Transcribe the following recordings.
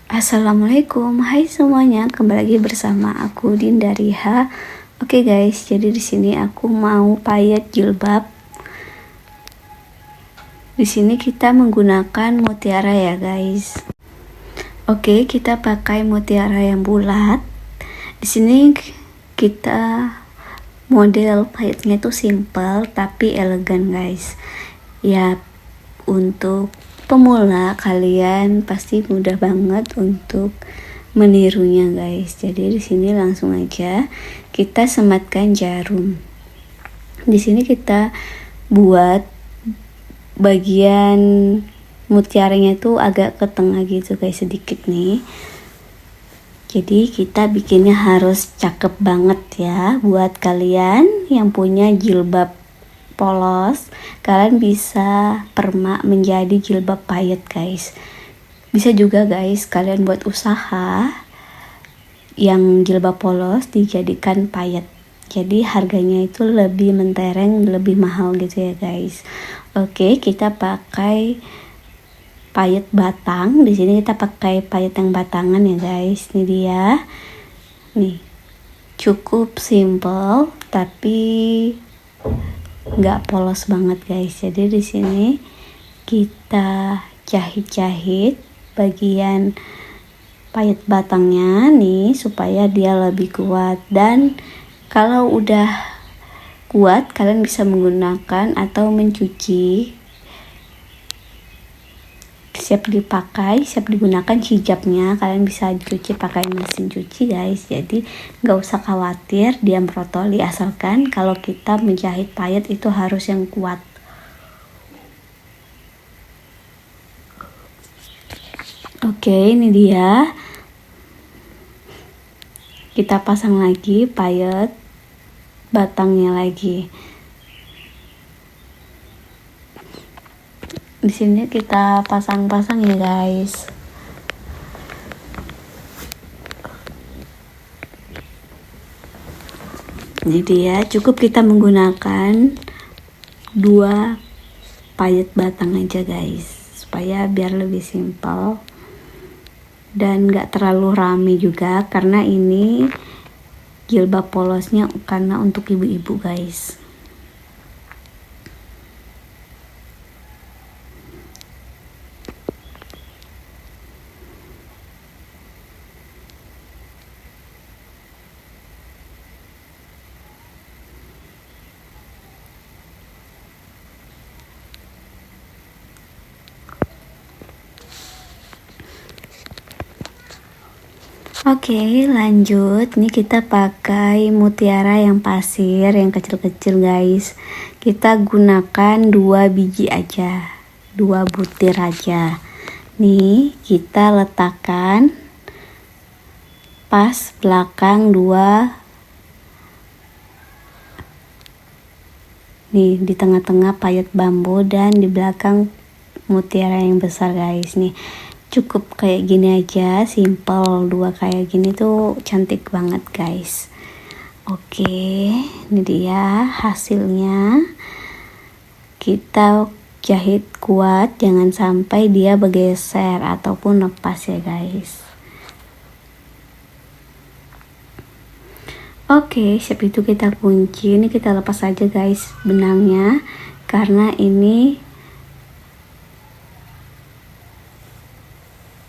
Assalamualaikum, hai semuanya, kembali lagi bersama aku Dinda Riha. Oke guys, jadi di sini aku mau payet jilbab. Di sini kita menggunakan mutiara ya guys. Oke, kita pakai mutiara yang bulat. Di sini kita model payetnya itu simple tapi elegan guys. Ya, untuk pemula kalian pasti mudah banget untuk menirunya guys. Jadi di sini langsung aja kita sematkan jarum. Di sini kita buat bagian mutiaranya itu agak ke tengah gitu guys, sedikit nih. Jadi kita bikinnya harus cakep banget ya. Buat kalian yang punya jilbab polos, kalian bisa permak menjadi jilbab payet guys. Bisa juga guys kalian buat usaha yang jilbab polos dijadikan payet. Jadi harganya itu lebih mentereng, lebih mahal gitu ya guys. Oke, kita pakai payet batang. Di sini kita pakai payet yang batangan ya guys. Ini dia. Nih. Cukup simple tapi nggak polos banget guys. Jadi di sini kita jahit-jahit bagian payet batangnya nih supaya dia lebih kuat. Dan kalau udah kuat kalian bisa menggunakan atau mencuci, siap dipakai, siap digunakan hijabnya. Kalian bisa cuci pakai mesin cuci guys. Jadi nggak usah khawatir dia merotoli, asalkan kalau kita menjahit payet itu harus yang kuat. Oke, ini dia. Kita pasang lagi payet batangnya lagi. Di sini kita pasang-pasang ya guys. Ini dia, cukup kita menggunakan 2 payet batang aja guys, supaya biar lebih simpel dan gak terlalu rame juga, karena ini jilbab polosnya karena untuk ibu-ibu guys. Oke, lanjut. Nih kita pakai mutiara yang pasir, yang kecil-kecil guys. Kita gunakan 2 biji aja, 2 butir aja. Nih kita letakkan pas belakang 2. Nih di tengah-tengah payet bambu dan di belakang mutiara yang besar guys. Nih cukup kayak gini aja, simple. 2 kayak gini tuh cantik banget guys. Oke, ini dia hasilnya. Kita jahit kuat, jangan sampai dia bergeser ataupun lepas ya guys. Oke, siap itu kita kunci. Ini kita lepas aja guys benangnya, karena ini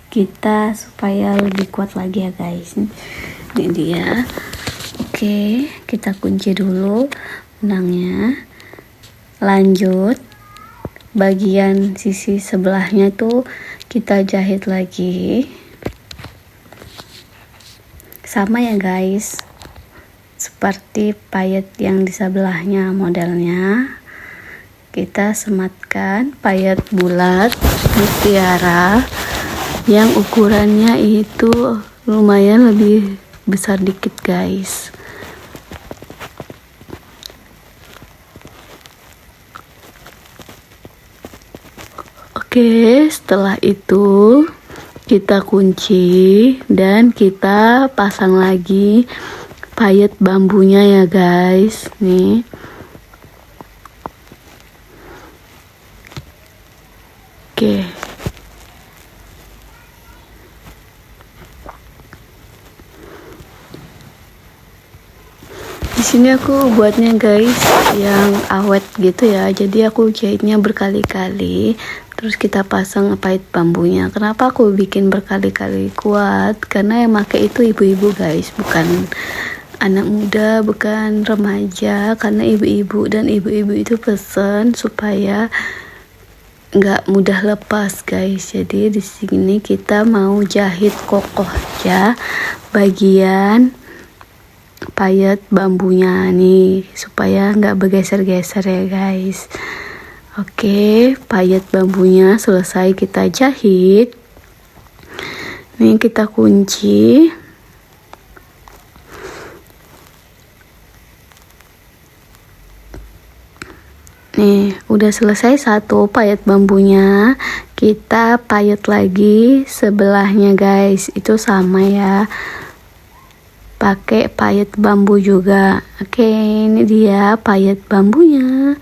kita supaya lebih kuat lagi ya guys. Ini dia. Oke, kita kunci dulu benangnya. Lanjut bagian sisi sebelahnya tuh kita jahit lagi, sama ya guys, seperti payet yang di sebelahnya. Modelnya kita sematkan payet bulat mutiara yang ukurannya itu lumayan lebih besar dikit guys. Oke, setelah itu kita kunci dan kita pasang lagi payet bambunya ya guys. Nih. Oke. Di sini aku buatnya guys yang awet gitu ya. Jadi aku jahitnya berkali-kali. Terus kita pasang pahit bambunya. Kenapa aku bikin berkali-kali kuat? Karena yang pakai itu ibu-ibu guys, bukan anak muda, bukan remaja. Karena ibu-ibu dan ibu-ibu itu pesen supaya nggak mudah lepas guys. Jadi di sini kita mau jahit kokoh aja bagian payet bambunya nih supaya nggak bergeser-geser ya guys. Oke, payet bambunya selesai kita jahit. Nih kita kunci. Nih, udah selesai satu payet bambunya. Kita payet lagi sebelahnya guys. Itu sama ya. Pakai payet bambu juga. Oke, ini dia payet bambunya.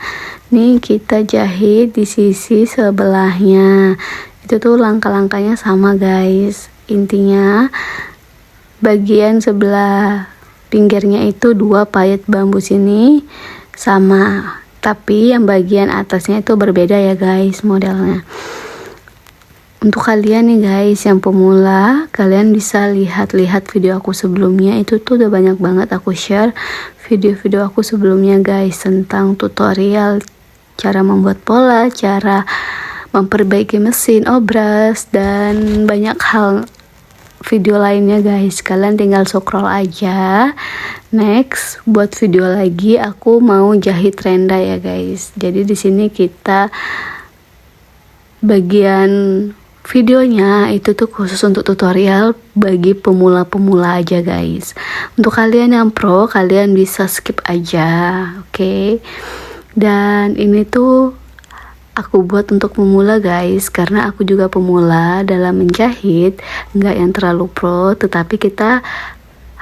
Nih kita jahit di sisi sebelahnya. Itu tuh langkah-langkahnya sama guys. Intinya bagian sebelah pinggirnya itu 2 payet bambu sini sama, tapi yang bagian atasnya itu berbeda ya guys modelnya. Untuk kalian nih guys yang pemula, kalian bisa lihat video aku sebelumnya. Itu tuh udah banyak banget aku share video-video aku sebelumnya guys, tentang tutorial cara membuat pola, cara memperbaiki mesin obras, dan banyak hal video lainnya guys. Kalian tinggal scroll aja. Next, buat video lagi aku mau jahit renda ya guys. Jadi di sini kita bagian videonya itu tuh khusus untuk tutorial bagi pemula-pemula aja guys. Untuk kalian yang pro, kalian bisa skip aja, oke? Dan ini tuh aku buat untuk pemula guys, karena aku juga pemula dalam menjahit, nggak yang terlalu pro, tetapi kita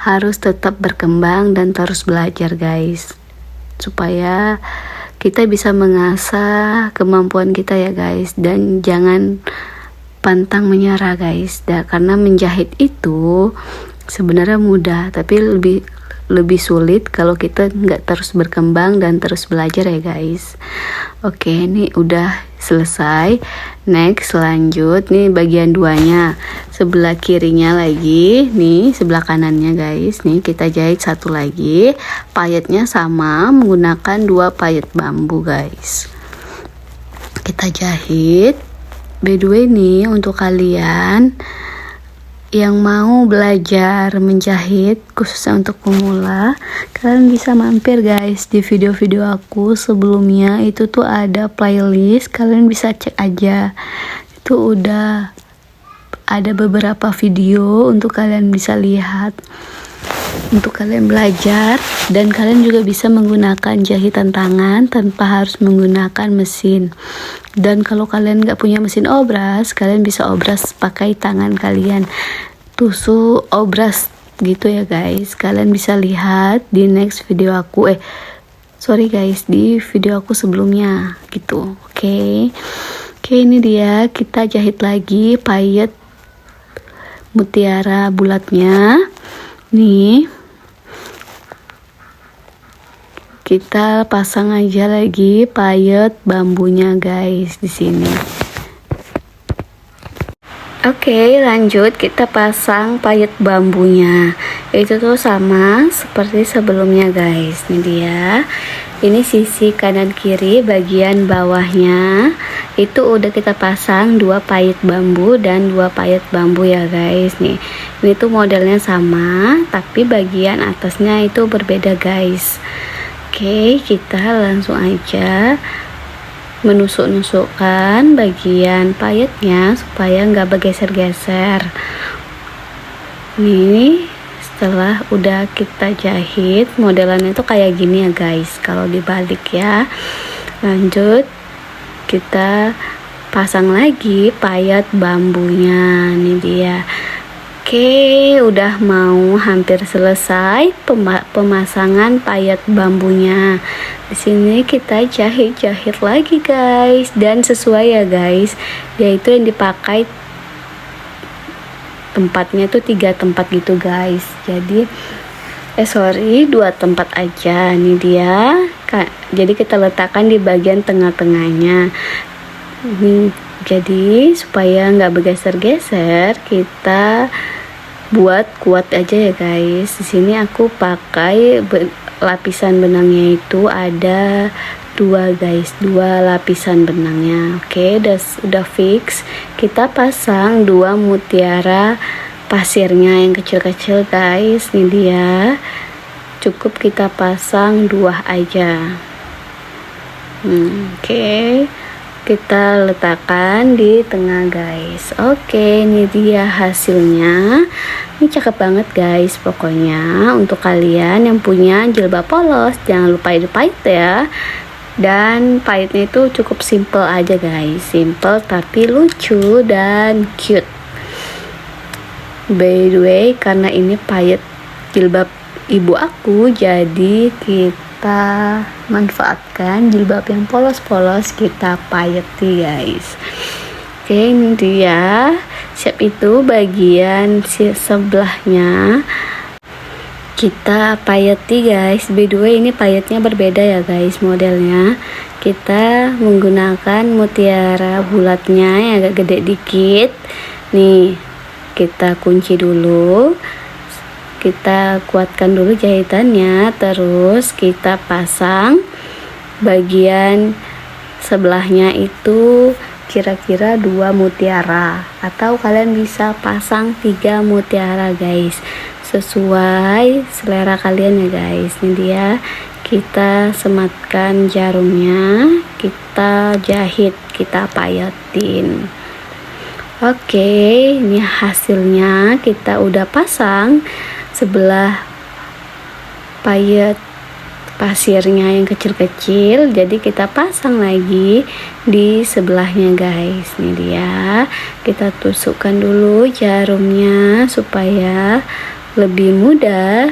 harus tetap berkembang dan terus belajar guys, supaya kita bisa mengasah kemampuan kita ya guys. Dan jangan pantang menyerah guys, karena menjahit itu sebenarnya mudah, tapi lebih sulit kalau kita nggak terus berkembang dan terus belajar ya guys. Oke, ini udah selesai. Next, lanjut nih bagian duanya, sebelah kirinya lagi, nih sebelah kanannya guys. Nih kita jahit satu lagi, payetnya sama menggunakan 2 payet bambu guys. Kita jahit. By the way nih, untuk kalian yang mau belajar menjahit khususnya untuk pemula, kalian bisa mampir guys di video-video aku sebelumnya. Itu tuh ada playlist, kalian bisa cek aja. Itu udah ada beberapa video untuk kalian bisa lihat, untuk kalian belajar, dan kalian juga bisa menggunakan jahitan tangan tanpa harus menggunakan mesin. Dan kalau kalian nggak punya mesin obras, kalian bisa obras pakai tangan kalian, tusuk obras gitu ya guys. Kalian bisa lihat di next video aku, di video aku sebelumnya gitu. Oke, ini dia, kita jahit lagi payet mutiara bulatnya. Nih kita pasang aja lagi payet bambunya guys di sini. Oke, lanjut kita pasang payet bambunya. Itu tuh sama seperti sebelumnya guys. Ini dia. Ini sisi kanan kiri bagian bawahnya. Itu udah kita pasang 2 payet bambu dan 2 payet bambu ya guys. Nih, ini tuh modelnya sama, tapi bagian atasnya itu berbeda guys. Oke, kita langsung aja menusuk-nusukkan bagian payetnya supaya nggak bergeser-geser. Ini setelah udah kita jahit, modelannya tuh kayak gini ya guys kalau dibalik ya. Lanjut kita pasang lagi payet bambunya. Ini dia. Oke, udah mau hampir selesai pemasangan payet bambunya. Di sini kita jahit lagi guys, dan sesuai ya guys, yaitu yang dipakai tempatnya tuh 3 tempat gitu guys. Jadi sorry, 2 tempat aja. Ini dia. Jadi kita letakkan di bagian tengah-tengahnya. Ini jadi supaya nggak bergeser-geser, kita buat kuat aja ya guys. Di sini aku pakai lapisan benangnya itu ada 2 guys, 2 lapisan benangnya. Oke, udah fix. Kita pasang 2 mutiara pasirnya yang kecil-kecil guys. Ini dia. Cukup kita pasang 2 aja. Oke. Kita letakkan di tengah guys. Oke, ini dia hasilnya. Ini cakep banget guys. Pokoknya untuk kalian yang punya jilbab polos, jangan lupa dipahit ya. Dan pahitnya itu cukup simple aja guys, simple tapi lucu dan cute. By the way, karena ini pahit jilbab ibu aku, jadi kita manfaatkan jilbab yang polos-polos, kita pahiti guys. Oke, ini dia. Siap itu bagian sebelahnya kita payeti guys. By the way, ini payetnya berbeda ya guys modelnya. Kita menggunakan mutiara bulatnya yang agak gede dikit. Nih, kita kunci dulu. Kita kuatkan dulu jahitannya, terus kita pasang bagian sebelahnya itu kira-kira 2 mutiara, atau kalian bisa pasang 3 mutiara guys, sesuai selera kalian ya guys. Ini dia, kita sematkan jarumnya, kita jahit, kita payetin. Oke, ini hasilnya. Kita udah pasang sebelah payet pasirnya yang kecil-kecil, jadi kita pasang lagi di sebelahnya guys. Ini dia, kita tusukkan dulu jarumnya supaya lebih mudah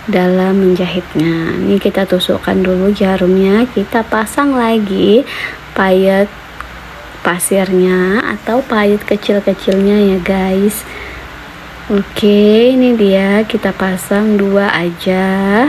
dalam menjahitnya. Ini kita tusukkan dulu jarumnya, kita pasang lagi payet pasirnya atau payet kecil-kecilnya ya guys. Oke, ini dia, kita pasang 2 aja.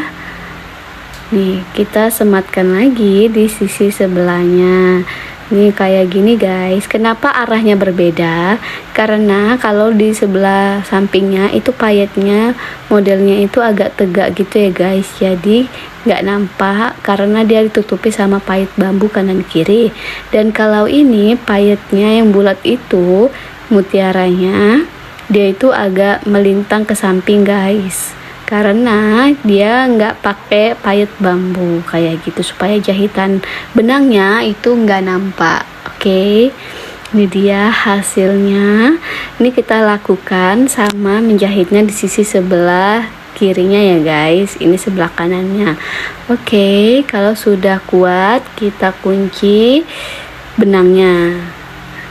Nih, kita sematkan lagi di sisi sebelahnya. Nih kayak gini guys. Kenapa arahnya berbeda? Karena kalau di sebelah sampingnya itu payetnya modelnya itu agak tegak gitu ya guys. Jadi nggak nampak karena dia ditutupi sama payet bambu kanan kiri. Dan kalau ini payetnya yang bulat itu mutiaranya, dia itu agak melintang ke samping guys. Karena dia nggak pakai payet bambu kayak gitu, supaya jahitan benangnya itu nggak nampak. Oke, ini dia hasilnya. Ini kita lakukan sama menjahitnya di sisi sebelah kirinya ya guys, ini sebelah kanannya. Oke, kalau sudah kuat kita kunci benangnya.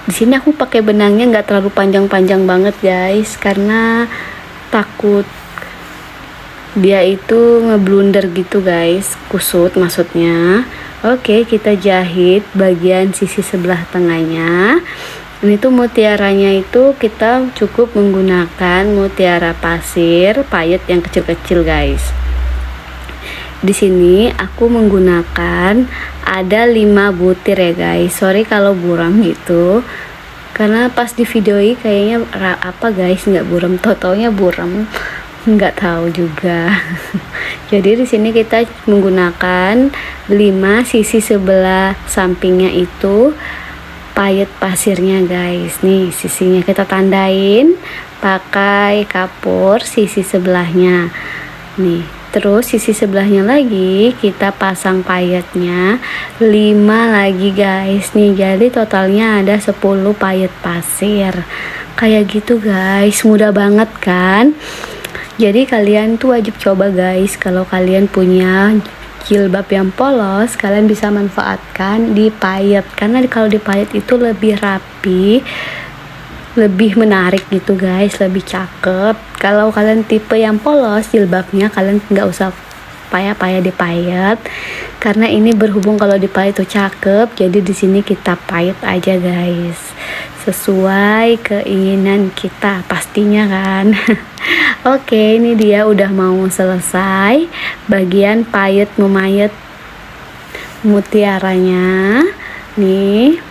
Di sini aku pakai benangnya nggak terlalu panjang-panjang banget guys, karena takut dia itu ngeblunder gitu guys, kusut maksudnya. Oke, kita jahit bagian sisi sebelah tengahnya. Ini tuh mutiaranya itu kita cukup menggunakan mutiara pasir payet yang kecil-kecil guys. Di sini aku menggunakan ada 5 butir ya guys. Sorry kalau buram gitu, karena pas di videoi kayaknya apa guys nggak buram, totalnya buram, nggak tahu juga. Jadi di sini kita menggunakan 5 sisi sebelah sampingnya itu payet pasirnya guys. Nih sisinya kita tandain pakai kapur sisi sebelahnya. Nih, terus sisi sebelahnya lagi kita pasang payetnya 5 lagi guys. Nih jadi totalnya ada 10 payet pasir. Kayak gitu guys, mudah banget kan? Jadi kalian tuh wajib coba guys. Kalau kalian punya jilbab yang polos, kalian bisa manfaatkan di payet, karena kalau di payet itu lebih rapi, lebih menarik gitu guys, lebih cakep. Kalau kalian tipe yang polos jilbabnya, kalian nggak usah payah-payah dipayet, karena ini berhubung kalau dipayet tuh cakep, jadi di sini kita payet aja guys, sesuai keinginan kita pastinya kan. Oke, ini dia udah mau selesai bagian payet memayet mutiaranya nih.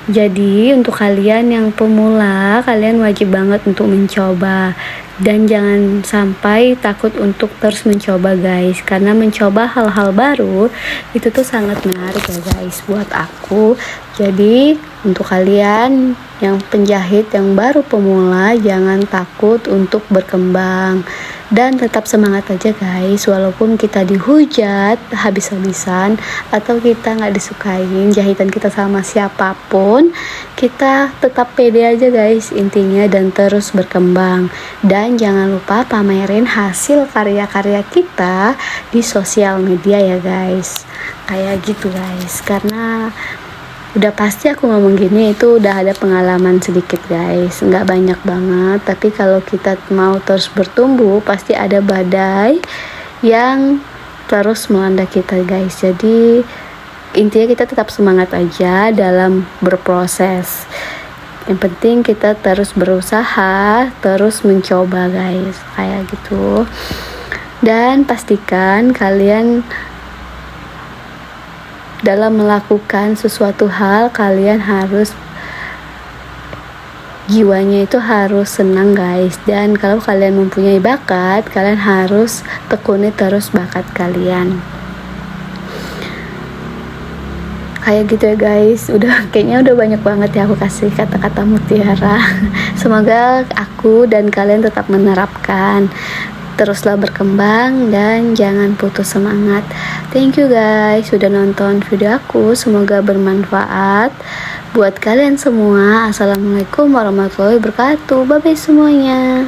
Jadi untuk kalian yang pemula, kalian wajib banget untuk mencoba dan jangan sampai takut untuk terus mencoba guys, karena mencoba hal-hal baru itu tuh sangat menarik ya guys buat aku. Jadi untuk kalian yang penjahit yang baru pemula, jangan takut untuk berkembang dan tetap semangat aja guys, walaupun kita dihujat habis-habisan atau kita nggak disukain jahitan kita sama siapapun, kita tetap pede aja guys intinya, dan terus berkembang. Dan jangan lupa pamerin hasil karya-karya kita di sosial media ya guys, kayak gitu guys, karena udah pasti aku ngomong gini itu udah ada pengalaman sedikit guys, nggak banyak banget, tapi kalau kita mau terus bertumbuh pasti ada badai yang terus melanda kita guys. Jadi intinya kita tetap semangat aja dalam berproses, yang penting kita terus berusaha, terus mencoba guys, kayak gitu. Dan pastikan kalian dalam melakukan sesuatu hal, kalian harus jiwanya itu harus senang guys. Dan kalau kalian mempunyai bakat, kalian harus tekuni terus bakat kalian, kayak gitu ya guys. Kayaknya udah banyak banget ya aku kasih kata-kata mutiara. Semoga aku dan kalian tetap menerapkan. Teruslah berkembang dan jangan putus semangat. Thank you guys sudah nonton video aku, semoga bermanfaat buat kalian semua. Assalamualaikum warahmatullahi wabarakatuh. Bye bye semuanya.